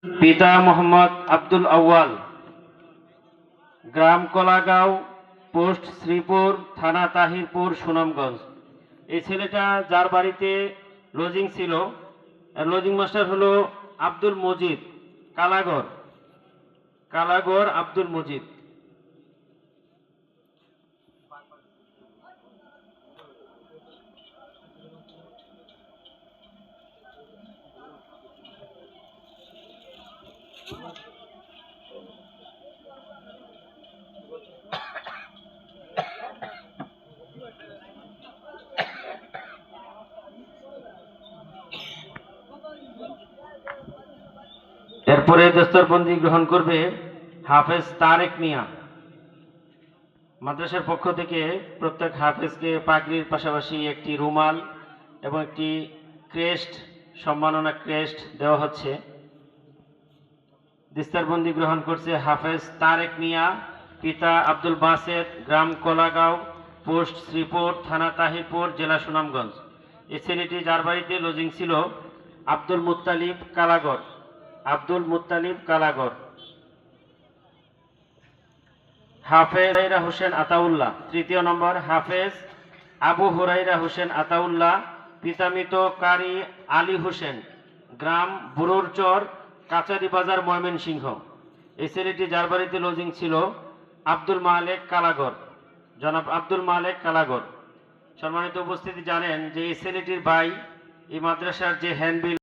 পিতা মোহাম্মদ আব্দুল আউয়াল, গ্রাম কলাগাঁও, পোস্ট শ্রীপুর, থানা তাহিরপুর, সুনামগঞ্জ। এই ছেলেটা যার বাড়িতে লজিং ছিল, লজিং মাস্টার হলো আব্দুল মজিদ কালাগর। কালাগর আব্দুল মজিদ। এরপরে দস্তরবন্দি গ্রহণ করবে হাফেজ তারেক মিয়া। মাদ্রাসার পক্ষ থেকে প্রত্যেক হাফেজকে পাগড়ির পাশাপাশি একটি রুমাল এবং একটি ক্রেস্ট, সম্মাননা ক্রেস্ট দেওয়া হচ্ছে। দস্তরবন্দি গ্রহণ করছে হাফেজ তারেক মিয়া, পিতা আব্দুল বাসেত, গ্রাম কলাগাঁও, পোস্ট শ্রীপুর, থানা তাহিরপুর, জেলা সুনামগঞ্জ। এই ছেলেটি যার বাড়িতে লজিং ছিল আব্দুল মুত্তালিব কালাগর। Abdul Muttalib কালাগর। হাফেজ হুরাইরা হোসেন আতাউল্লাহ। তৃতীয় নম্বর হাফেজ আবু হুরাইরা হোসেন আতাউল্লাহ, পিতা মৃত কারি আলী হোসেন, গ্রাম বুরুরচর, কাচারি বাজার, ময়মনসিংহ। এই ছেলেটি যার বাড়িতে লজিং ছিল আব্দুল মালেক কালাগর, জনাব আব্দুল মালেক কালাগর। সম্মানিত উপস্থিতি, জানেন যে এই ছেলেটির ভাই এই মাদ্রাসার যে হ্যান্ডবিল